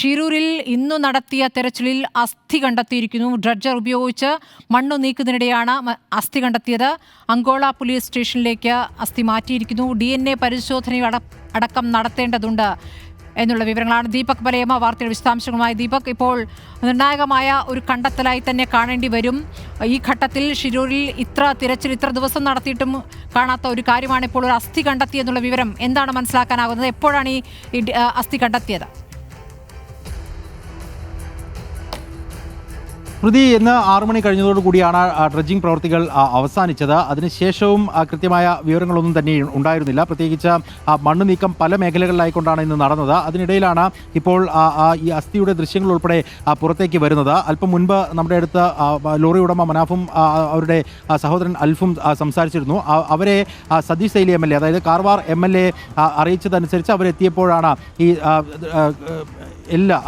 ഷിരൂരിൽ ഇന്നു നടത്തിയ തെരച്ചിലിൽ അസ്ഥി കണ്ടെത്തിയിരിക്കുന്നു. ഡ്രഡ്ജർ ഉപയോഗിച്ച് മണ്ണ് നീക്കുന്നതിനിടെയാണ് അസ്ഥി കണ്ടെത്തിയത്. അങ്കോള പോലീസ് സ്റ്റേഷനിലേക്ക് അസ്ഥി മാറ്റിയിരിക്കുന്നു. DNA പരിശോധനയടക്കം നടത്തേണ്ടതുണ്ട് എന്നുള്ള വിവരങ്ങളാണ്. ദീപക് പലയമ്മ വാർത്തയുടെ വിശദാംശങ്ങളുമായി. ദീപക്, ഇപ്പോൾ നിർണായകമായ ഒരു കണ്ടെത്തലായി തന്നെ കാണേണ്ടി വരും. ഈ ഘട്ടത്തിൽ ഷിരൂരിൽ ഇത്ര ദിവസം നടത്തിയിട്ടും കാണാത്ത ഒരു കാര്യമാണ് ഇപ്പോൾ ഒരു അസ്ഥി കണ്ടെത്തിയെന്നുള്ള വിവരം. എന്താണ് മനസ്സിലാക്കാനാകുന്നത്? എപ്പോഴാണ് ഈ അസ്ഥി കണ്ടെത്തിയത്? സ്മൃതി, ഇന്ന് 6 മണി കഴിഞ്ഞതോടുകൂടിയാണ് ഡ്രഡ്ജിംഗ് പ്രവൃത്തികൾ അവസാനിച്ചത്. അതിനുശേഷവും കൃത്യമായ വിവരങ്ങളൊന്നും തന്നെ ഉണ്ടായിരുന്നില്ല. പ്രത്യേകിച്ച് മണ്ണ് നീക്കം പല മേഖലകളിലായിക്കൊണ്ടാണ് ഇന്ന് നടന്നത്. അതിനിടയിലാണ് ഇപ്പോൾ ഈ അസ്ഥിയുടെ ദൃശ്യങ്ങൾ ഉൾപ്പെടെ പുറത്തേക്ക് വരുന്നത്. അല്പം മുൻപ് നമ്മുടെ അടുത്ത് ലോറി ഉടമ മനാഫും അവരുടെ സഹോദരൻ അൽഫും സംസാരിച്ചിരുന്നു. അവരെ സതീഷ് സൈലി MLA, അതായത് കാർവാർ MLA അറിയിച്ചതനുസരിച്ച് അവരെത്തിയപ്പോഴാണ് ഈ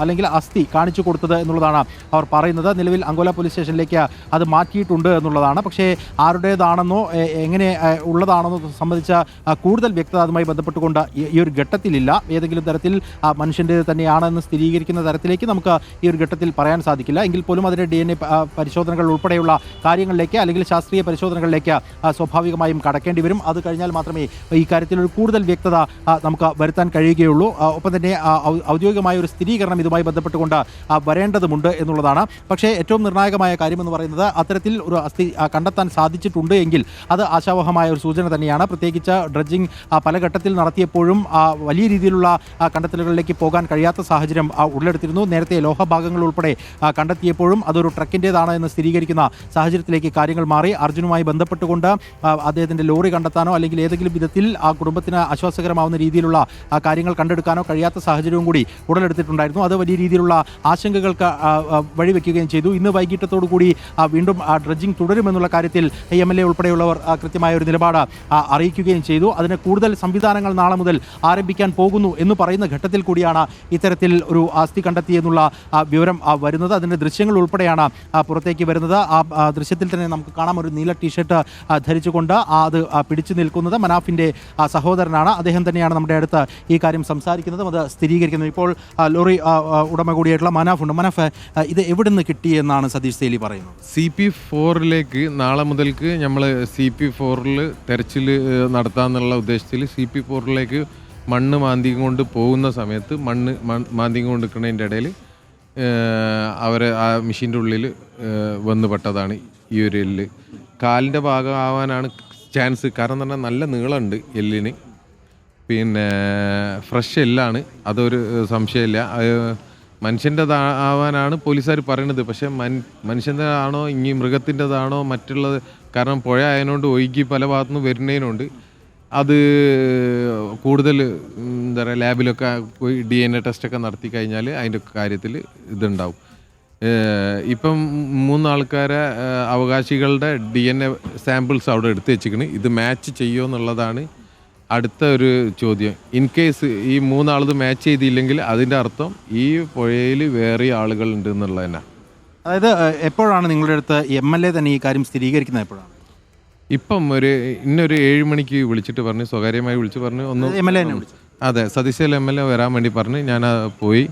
അല്ലെങ്കിൽ അസ്ഥി കാണിച്ചു കൊടുത്തത് എന്നുള്ളതാണ് അവർ പറയുന്നത്. നിലവിൽ അങ്കോല പോലീസ് സ്റ്റേഷനിലേക്ക് അത് മാറ്റിയിട്ടുണ്ട് എന്നുള്ളതാണ്. പക്ഷേ ആരുടേതാണെന്നോ എങ്ങനെ ഉള്ളതാണെന്നോ സംബന്ധിച്ച കൂടുതൽ വ്യക്തത അതുമായി ബന്ധപ്പെട്ടുകൊണ്ട് ഈ ഒരു ഘട്ടത്തിലില്ല. ഏതെങ്കിലും തരത്തിൽ മനുഷ്യൻ്റെ തന്നെയാണെന്ന് സ്ഥിരീകരിക്കുന്ന തരത്തിലേക്ക് നമുക്ക് ഈ ഒരു ഘട്ടത്തിൽ പറയാൻ സാധിക്കില്ല. എങ്കിൽ പോലും അതിൻ്റെ DNA പരിശോധനകൾ ഉൾപ്പെടെയുള്ള കാര്യങ്ങളിലേക്ക് അല്ലെങ്കിൽ ശാസ്ത്രീയ പരിശോധനകളിലേക്ക് സ്വാഭാവികമായും കടക്കേണ്ടി വരും. അത് കഴിഞ്ഞാൽ മാത്രമേ ഈ കാര്യത്തിൽ ഒരു കൂടുതൽ വ്യക്തത നമുക്ക് വരുത്താൻ കഴിയുകയുള്ളൂ. ഒപ്പം തന്നെ ഔദ്യോഗികമായ ഒരു സ്ഥിരീകരണം ഇതുമായി ബന്ധപ്പെട്ടുകൊണ്ട് വരേണ്ടതുണ്ട് എന്നുള്ളതാണ്. പക്ഷേ ഏറ്റവും നിർണായകമായ കാര്യമെന്ന് പറയുന്നത് അത്തരത്തിൽ ഒരു അസ്ഥി കണ്ടെത്താൻ സാധിച്ചിട്ടുണ്ട് എങ്കിൽ അത് ആശാവഹമായ ഒരു സൂചന തന്നെയാണ്. പ്രത്യേകിച്ച് ഡ്രഡ്ജിംഗ് പല ഘട്ടത്തിൽ നടത്തിയപ്പോഴും വലിയ രീതിയിലുള്ള കണ്ടെത്തലുകളിലേക്ക് പോകാൻ കഴിയാത്ത സാഹചര്യം ഉടലെടുത്തിരുന്നു. നേരത്തെ ലോഹഭാഗങ്ങൾ ഉൾപ്പെടെ കണ്ടെത്തിയപ്പോഴും അതൊരു ട്രക്കിൻ്റേതാണ് എന്ന് സ്ഥിരീകരിക്കുന്ന സാഹചര്യത്തിലേക്ക് കാര്യങ്ങൾ മാറി. അർജുനുമായി ബന്ധപ്പെട്ടുകൊണ്ട് അദ്ദേഹത്തിൻ്റെ ലോറി കണ്ടെത്താനോ അല്ലെങ്കിൽ ഏതെങ്കിലും വിധത്തിൽ ആ കുടുംബത്തിന് ആശ്വാസകരമാവുന്ന രീതിയിലുള്ള കാര്യങ്ങൾ കണ്ടെടുക്കാനോ കഴിയാത്ത സാഹചര്യവും കൂടി ഉടലെടുത്തിട്ടുണ്ടായിരുന്നു. അത് വലിയ രീതിയിലുള്ള ആശങ്കകൾക്ക് വഴിവെക്കുകയും ചെയ്തു. ഇന്ന് വൈകിട്ടത്തോടുകൂടി വീണ്ടും ഡ്രഡ്ജിംഗ് തുടരുമെന്നുള്ള കാര്യത്തിൽ MLA ഉൾപ്പെടെയുള്ളവർ കൃത്യമായ ഒരു നിലപാട് അറിയിക്കുകയും ചെയ്തു. അതിന് കൂടുതൽ സംവിധാനങ്ങൾ നാളെ മുതൽ ആരംഭിക്കാൻ പോകുന്നു എന്ന് പറയുന്ന ഘട്ടത്തിൽ കൂടിയാണ് ഇത്തരത്തിൽ ഒരു അസ്ഥി കണ്ടെത്തിയെന്നുള്ള വിവരം വരുന്നത്. അതിൻ്റെ ദൃശ്യങ്ങൾ ഉൾപ്പെടെയാണ് പുറത്തേക്ക് വരുന്നത്. ആ ദൃശ്യത്തിൽ തന്നെ നമുക്ക് കാണാം, ഒരു നീല ടീഷർട്ട് ധരിച്ചുകൊണ്ട് അത് പിടിച്ചു നിൽക്കുന്നത് മനാഫിൻ്റെ സഹോദരനാണ്. അദ്ദേഹം തന്നെയാണ് നമ്മുടെ അടുത്ത് ഈ കാര്യം സംസാരിക്കുന്നതും അത് സ്ഥിരീകരിക്കുന്നത്. ഇപ്പോൾ ലോറി ഉടമ കൂടിയായിട്ടുള്ള മനാഫുണ്ട്. മനാഫ്, ഇത് എവിടെ നിന്ന് കിട്ടിയെന്നാണ് സതീഷ് സേലി പറയുന്നത്? CP4 നാളെ മുതൽക്ക് നമ്മൾ CP4 തെരച്ചിൽ നടത്താമെന്നുള്ള ഉദ്ദേശത്തിൽ CP4 മണ്ണ് മാന്തിക്കൊണ്ട് പോകുന്ന സമയത്ത് മാന്തിക്കൊണ്ട് നിൽക്കുന്നതിൻ്റെ ഇടയിൽ അവർ ആ മെഷീൻ്റെ ഉള്ളിൽ വന്ന് പെട്ടതാണ് ഈ ഒരു എല്ല്. കാലിൻ്റെ ഭാഗമാവാനാണ് ചാൻസ്. കാരണം എന്ന് പറഞ്ഞാൽ നല്ല നീളമുണ്ട് എല്ലിന്. പിന്നെ ഫ്രഷ് എല്ലാണ്, അതൊരു സംശയമില്ല. മനുഷ്യൻ്റെതാവാനാണ് പോലീസുകാർ പറയുന്നത്. പക്ഷേ മനുഷ്യൻ്റെതാണോ ഇനി മൃഗത്തിൻ്റെതാണോ മറ്റുള്ളത്, കാരണം പുഴ ആയതുകൊണ്ട് ഒഴുകി പല ഭാഗത്തുനിന്ന് വരുന്നതിനുണ്ട്. അത് കൂടുതൽ എന്താ പറയുക, ലാബിലൊക്കെ പോയി DNA ടെസ്റ്റൊക്കെ നടത്തി കഴിഞ്ഞാൽ അതിൻ്റെ കാര്യത്തിൽ ഇതുണ്ടാവും. ഇപ്പം 3 ആൾക്കാരെ അവകാശികളുടെ DNA സാമ്പിൾസ് അവിടെ എടുത്ത് വെച്ചിരിക്കണ്. ഇത് മാച്ച് ചെയ്യുമോ എന്നുള്ളതാണ് അടുത്ത ഒരു ചോദ്യം. ഇൻ കേസ് ഈ 3 ആളത് മാച്ച് ചെയ്തില്ലെങ്കിൽ അതിൻ്റെ അർത്ഥം ഈ പുഴയിൽ വേറെ ആളുകളുണ്ട് എന്നുള്ളത് തന്നെ. അതായത് എപ്പോഴാണ് നിങ്ങളുടെ അടുത്ത് MLA തന്നെ ഈ കാര്യം സ്ഥിരീകരിക്കുന്നത്? എപ്പോഴാണ്? ഇപ്പം ഇന്നൊരു 7 മണിക്ക് വിളിച്ചിട്ട് പറഞ്ഞു, സ്വകാര്യമായി വിളിച്ച് പറഞ്ഞു ഒന്ന് MLA. അതെ, സതീശ് MLA വരാൻ വേണ്ടി പറഞ്ഞ് ഞാൻ പോയി.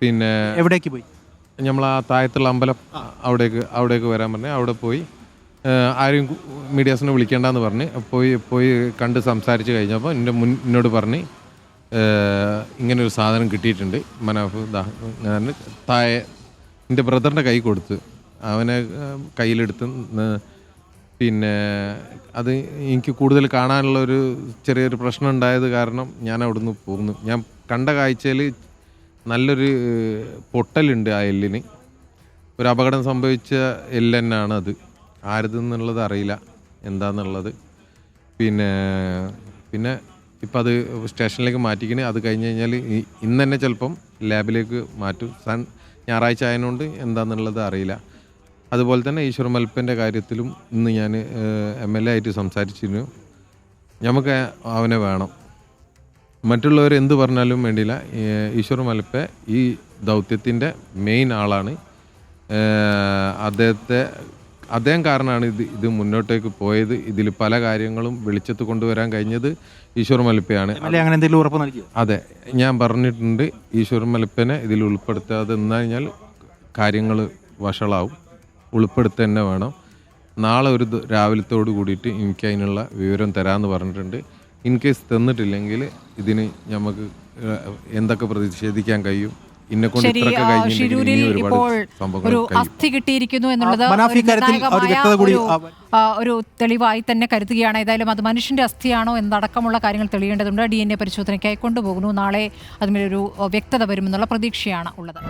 പിന്നെ എവിടേക്ക് പോയി? നമ്മൾ ആ താഴത്തുള്ള അമ്പലം അവിടേക്ക് വരാൻ പറഞ്ഞു. അവിടെ പോയി ആരും മീഡിയാസിനെ വിളിക്കേണ്ടെന്ന് പറഞ്ഞ് പോയി കണ്ട് സംസാരിച്ച് കഴിഞ്ഞപ്പോൾ എന്നോട് പറഞ്ഞ് ഇങ്ങനൊരു സാധനം കിട്ടിയിട്ടുണ്ട് മനാഫ്. ഞാൻ താഴെ എൻ്റെ ബ്രദറിൻ്റെ കൈ കൊടുത്ത് അവനെ കയ്യിലെടുത്ത്. പിന്നെ അത് എനിക്ക് കൂടുതൽ കാണാനുള്ള ഒരു ചെറിയൊരു പ്രശ്നം ഉണ്ടായത് കാരണം ഞാൻ അവിടുന്ന് പോകുന്നു. ഞാൻ കണ്ട കാഴ്ചയിൽ നല്ലൊരു പൊട്ടലുണ്ട് ആ എല്ലിന്. ഒരു അപകടം സംഭവിച്ച എല്ല് തന്നെയാണ് അത്. ആരുതെന്നുള്ളത് അറിയില്ല എന്താണെന്നുള്ളത്. പിന്നെ ഇപ്പം അത് സ്റ്റേഷനിലേക്ക് മാറ്റിക്കണേ. അത് കഴിഞ്ഞ് കഴിഞ്ഞാൽ ഇന്ന് തന്നെ ചിലപ്പം ലാബിലേക്ക് മാറ്റും. ഞായറാഴ്ച ആയതുകൊണ്ട് എന്താണെന്നുള്ളത് അറിയില്ല. അതുപോലെ തന്നെ ഈശ്വർ മൽപ്പൻ്റെ കാര്യത്തിലും ഇന്ന് ഞാൻ MLA ആയിട്ട് സംസാരിച്ചിരുന്നു. നമുക്ക് അവനെ വേണം. മറ്റുള്ളവർ എന്ത് പറഞ്ഞാലും വേണ്ടിയില്ല. ഈശ്വർ മൽപ്പ ഈ ദൗത്യത്തിൻ്റെ മെയിൻ ആളാണ്. അദ്ദേഹത്തെ അദ്ദേഹം കാരണമാണ് ഇത് മുന്നോട്ടേക്ക് പോയത്. ഇതിൽ പല കാര്യങ്ങളും വെളിച്ചത്ത് കൊണ്ടുവരാൻ കഴിഞ്ഞത് ഈശ്വർ മൽപ്പയാണ്. അങ്ങനെ എന്തെങ്കിലും ഉറപ്പ് നൽകിയോ? അതെ, ഞാൻ പറഞ്ഞിട്ടുണ്ട് ഈശ്വർ മൽപ്പനെ ഇതിൽ ഉൾപ്പെടുത്താതെ നിന്ന് കഴിഞ്ഞാൽ കാര്യങ്ങൾ വഷളാവും. ഉൾപ്പെടുത്തുക തന്നെ വേണം. നാളെ ഒരു രാവിലത്തോട് കൂടിയിട്ട് എനിക്ക് അതിനുള്ള വിവരം തരാമെന്ന് പറഞ്ഞിട്ടുണ്ട്. ഇൻ കേസ് തന്നിട്ടില്ലെങ്കിൽ ഇതിന് നമുക്ക് എന്തൊക്കെ പ്രതിഷേധിക്കാൻ കഴിയും, ഇന്നെ കൊണ്ട് ഇത്രയൊക്കെ ഷിരൂരിൽ ഇപ്പോൾ ഒരു അസ്ഥി കിട്ടിയിരിക്കുന്നു എന്നുള്ളത് ഒരു തെളിവായി തന്നെ കരുതുകയാണ്. ഏതായാലും അത് മനുഷ്യന്റെ അസ്ഥിയാണോ എന്നടക്കമുള്ള കാര്യങ്ങൾ തെളിയേണ്ടതുണ്ട്. DNA പരിശോധനയ്ക്കായി കൊണ്ടുപോകുന്നു. നാളെ അതിന്മേലൊരു വ്യക്തത വരുമെന്നുള്ള പ്രതീക്ഷയാണ് ഉള്ളത്.